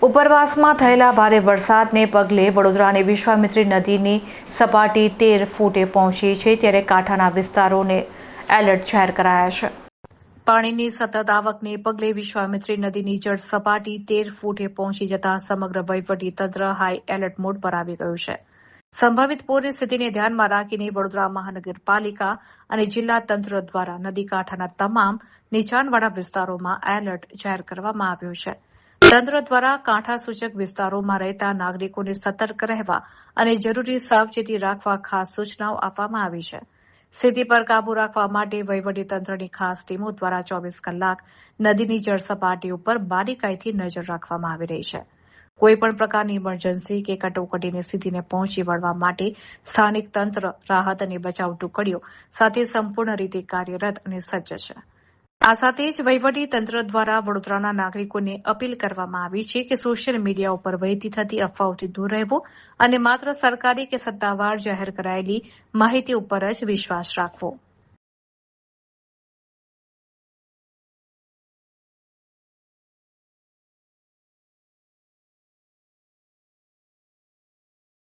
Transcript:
ઉપરવાસમાં થયેલા ભારે વરસાદને પગલે વડોદરાની વિશ્વામિત્રી નદીની સપાટી 13 ફૂટે પહોંચી છે, ત્યારે કાંઠાના વિસ્તારોને એલર્ટ જાહેર કરાયા છે. પાણીની સતત આવકને પગલે વિશ્વામિત્રી નદીની જળ સપાટી 13 ફૂટે પહોંચી જતા સમગ્ર વહીવટી તંત્ર હાઈ એલર્ટ મોડ પર આવી ગયું છે. સંભવિત પૂરની સ્થિતિને ધ્યાનમાં રાખીને વડોદરા મહાનગરપાલિકા અને જિલ્લા તંત્ર દ્વારા નદી કાંઠાના તમામ નીચાણવાળા વિસ્તારોમાં એલર્ટ જાહેર કરવામાં આવ્યું છે. તંત્ર દ્વારા કાંઠા સૂચક વિસ્તારોમાં રહેતા નાગરિકોને સતર્ક રહેવા અને જરૂરી સાવચેતી રાખવા ખાસ સૂચનાઓ આપવામાં આવી છે. સ્થિતિ પર કાબૂ રાખવા માટે વહીવટીતંત્રની ખાસ ટીમો દ્વારા 24 કલાક નદીની જળ સપાટી ઉપર બારીકાઈથી નજર રાખવામાં આવી રહી છે. કોઈપણ પ્રકારની ઇમરજન્સી કે કટોકટીની સ્થિતિને પહોંચી વળવા માટે સ્થાનિક તંત્ર, રાહત અને બચાવ ટુકડીઓ સાથે સંપૂર્ણ રીતે કાર્યરત અને સજ્જ છે. આ સાથે જ વહીવટી તંત્ર દ્વારા વડોદરાના નાગરિકોને અપીલ કરવામાં આવી છે કે સોશિયલ મીડિયા ઉપર વહેતી થતી અફવાઓથી દૂર રહેવું અને માત્ર સરકારી કે સત્તાવાર જાહેર કરાયેલી માહિતી ઉપર જ વિશ્વાસ રાખવો.